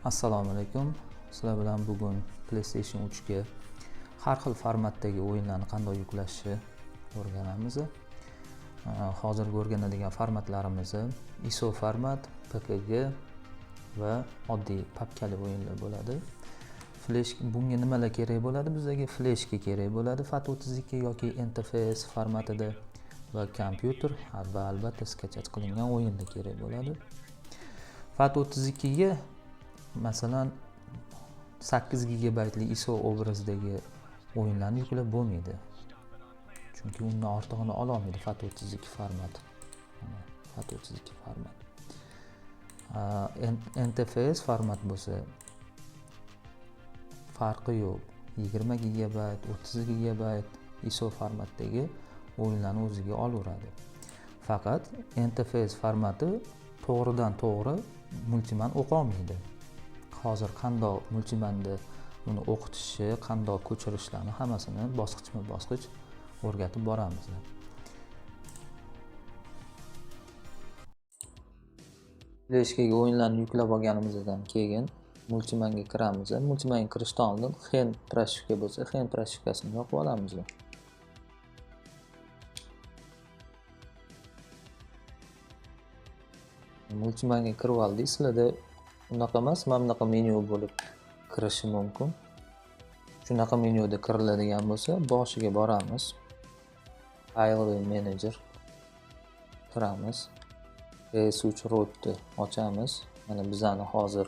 Assalomu alaykum. Sizlar bilan bugun PlayStation 3 ga har xil formatdagi o'yinlarni qanday yuklashni o'rganamiz. Hozirgi o'rganadigan formatlarimiz ISO format, PKG va oddiy papkali o'yinlar bo'ladi. Flash bunga nimalar kerak bo'ladi? Bizga flashga kerak bo'ladi, FAT32 yoki NTFS formatida va kompyuter va albatta sketch qilingan o'yinlar kerak bo'ladi. FAT32 ga masalan 8 gigabaytli ISO obrazidagi o'yinlarni yuklab bo'lmaydi. Chunki undan ortig'ini ola olmaydi FAT32 format. FAT32 format. NTFS format bo'lsa farqi yo'q. 20 gigabayt, 30 gigabayt ISO formatdagi o'yinlarni o'ziga olaveradi. Faqat NTFS formati to'g'ridan to'g'ri multiman o'qa olmaydi. Hozir qanday multimanda uni o'qitishni, qanday ko'chirishlarni hammasini bosqichma-bosqich o'rgatib boramiz. Flashga o'yinlarni yuklab olganimizdan keyin multimanga kiramiz. Multimanga kirishdan oldin hand proshivka bo'lsa, hand proshivkasini yoqib olamiz. Multimanga kirib oldik. Sizlarda unaqa emas, mana bunaqa menyu bo'lib kirishi mumkin. Shunaqa menyuda kiriladigan bo'lsa, boshiga boramiz. File manager kiramiz. PS3 rootni ochamiz. Mana bizani hozir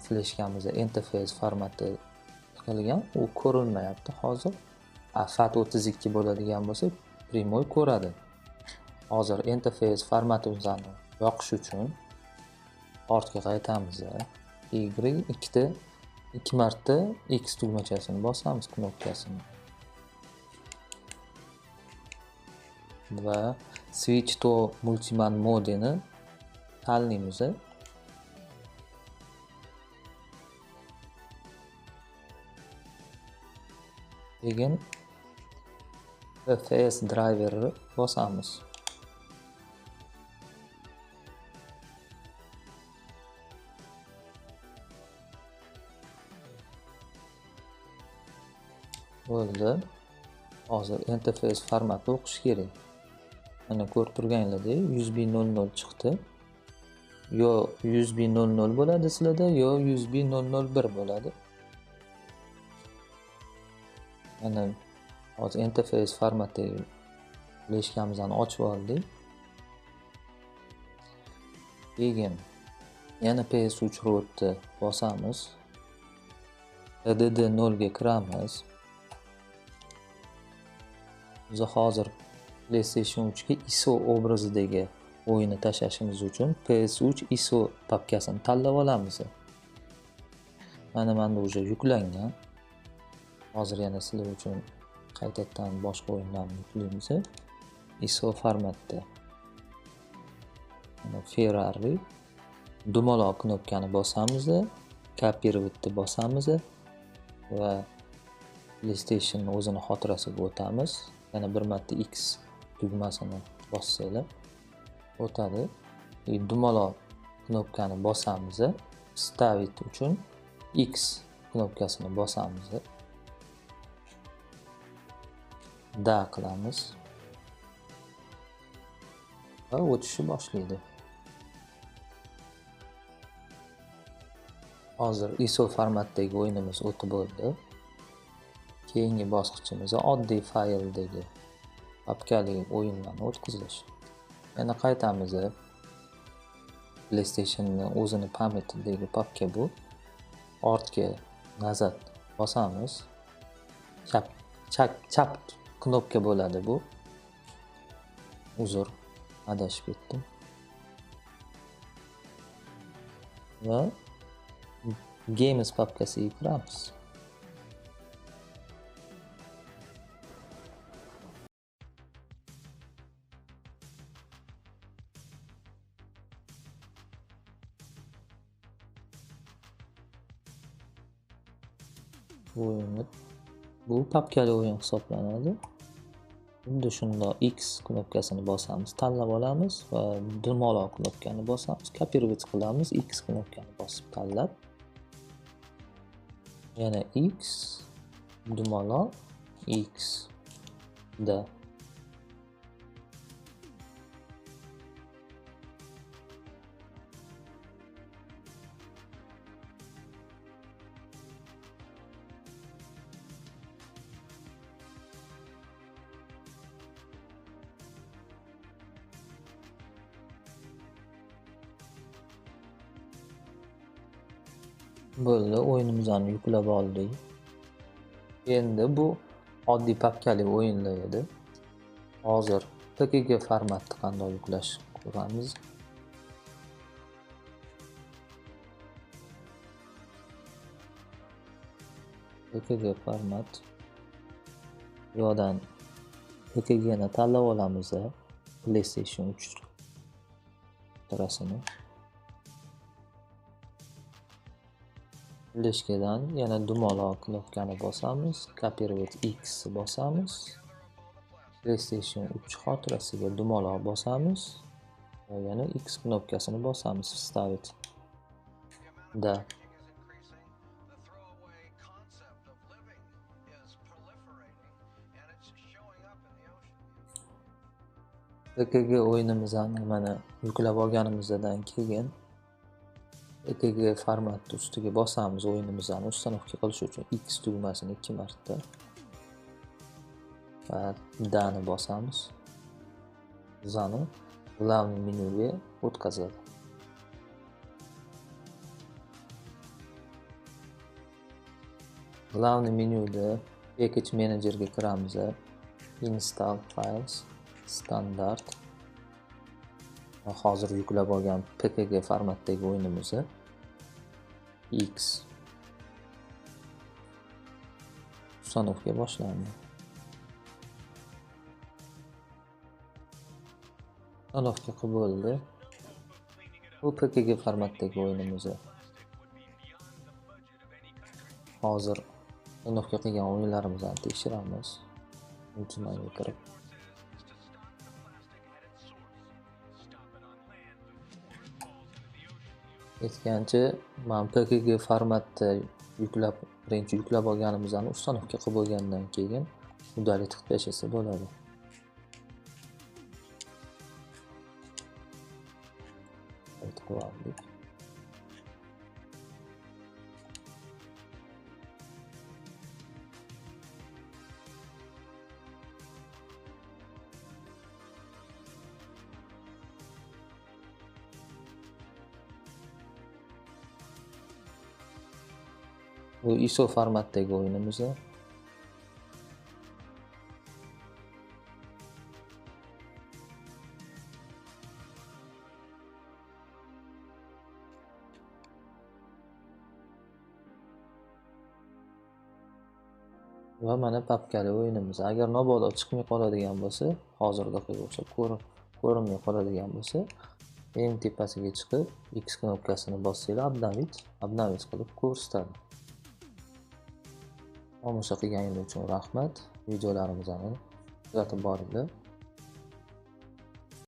flashkamiz NTFS formati qilgan, u ko'rinmayapti hozir. FAT32 bo'ladigan bo'lsa, primoy ko'radi. Hozir NTFS formatimizni yoqish uchun ortga qaytamiz. ikki marta X tugmachasini bosamiz, knopkasini. Va switch to multiman modini tanlaymiz. Keyin FS driverni bosamiz. Bo'ldi. Hozir NTFS formatni o'qish kerak. Mana ko'rib turganinglardek 100B00 chiqdi. Yo 100B00 bo'ladi sizlarda, yo 100B001 bo'ladi. Mana hozir NTFS formatdagi flashkamizni ochib oldik. Keyin yana PS3 rootni bosamiz. DD0 ga kiramiz. Biz hozir PlayStation 3 ga ISO obrazidagi o'yinni tashlashimiz uchun PS3 ISO papkasini tanlab olamiz. Mana menda уже yuklangan. Hozir yana sizlar uchun qaytadan boshqa o'yinlarni yuklaymiz. ISO formatda. Mana Ferrari dumaloq knopkani bosamiz, Copyright bosamiz va PlayStation o'zini xotirasiga o'tamiz. Yana bir marta X tugmasini bossanglar o'tadi. Dumaloq knopkani bosamiz. Stavit uchun X knopkasini bosamiz. Da qilamiz. Va o'tishni boshlaydi. Hozir ISO formatdagi o'yinimiz o'tib bo'ldi. Keyingi bosqichimiz oddiy fayldagi papkali o'yinlarni o'tkazish. Yana qaytamiz. PlayStationning o'zini pametidagi papka bu. Ortga nazar bosamiz. Chap knopka bo'ladi bu. Uzr, adashib ketdim. Va Games papkasiga kiramiz. Bu papkali o'yin hisoblanadi. Xuddi shundoq X knopkasini bosamiz, tanlab olamiz va dumaloq knopkani bosamiz, kopировать qilamiz, X knopkani bosib tanlab, yana X dumaloq X da bo'ldi, o'yinimizni yuklab oldik. Endi bu oddiy papkali o'yinlar edi. Hozir PKG formatni qanday yuklash ko'ramiz. PKG format. Bu yerdan PKG ni tanlab olamiz. PlayStation 3 tarasini. Fleshkadan yana dumaloq knopkani bosamiz, kopировать X bosamiz. PlayStation 3 xotirasiga dumaloq bosamiz va yana X knopkasini bosamiz, вставить. Da. PKG o'yinimizni mana yuklab olganimizdan keyin PKG formatni ustiga bosamiz, o'yinimizni ustanovka qilish uchun X tugmasini 2 marta va dani bosamiz. Bizani главный menyuga o'tkazadi. Главный menyuda package managerga kiramiz. Install files, standart. Hozir yuklab olgan PKG formatdagi o'yinimizni X ustanovka boshlandi. Ustanovka qilib bo'ldi. Bu PKG formatdagi o'yinimiz. Hozir ustanovka qilgan o'yinlarimizni tekshiramiz. Multimedia kirib. Aytgancha, men PKG formatda birinchi yuklab olganimizni ustanovka qilib bo'lgandan keyin udalить qilib tashlasa bo'ladi. Aytib qo'ydik. Bu ISO formatdagi o'yinimiz. Va mana papkali o'yinimiz. Agar mabodo chiqmay qoladigan bo'lsa, hozirdagiga o'xshab ko'rinmay qoladigan bo'lsa, eng tepasiga chiqib X knopkasini bossanglar, obnovить qilib ko'rsatadi. Tomosha qilganingiz uchun rahmat. Videolarimizni kuzatib boringlar.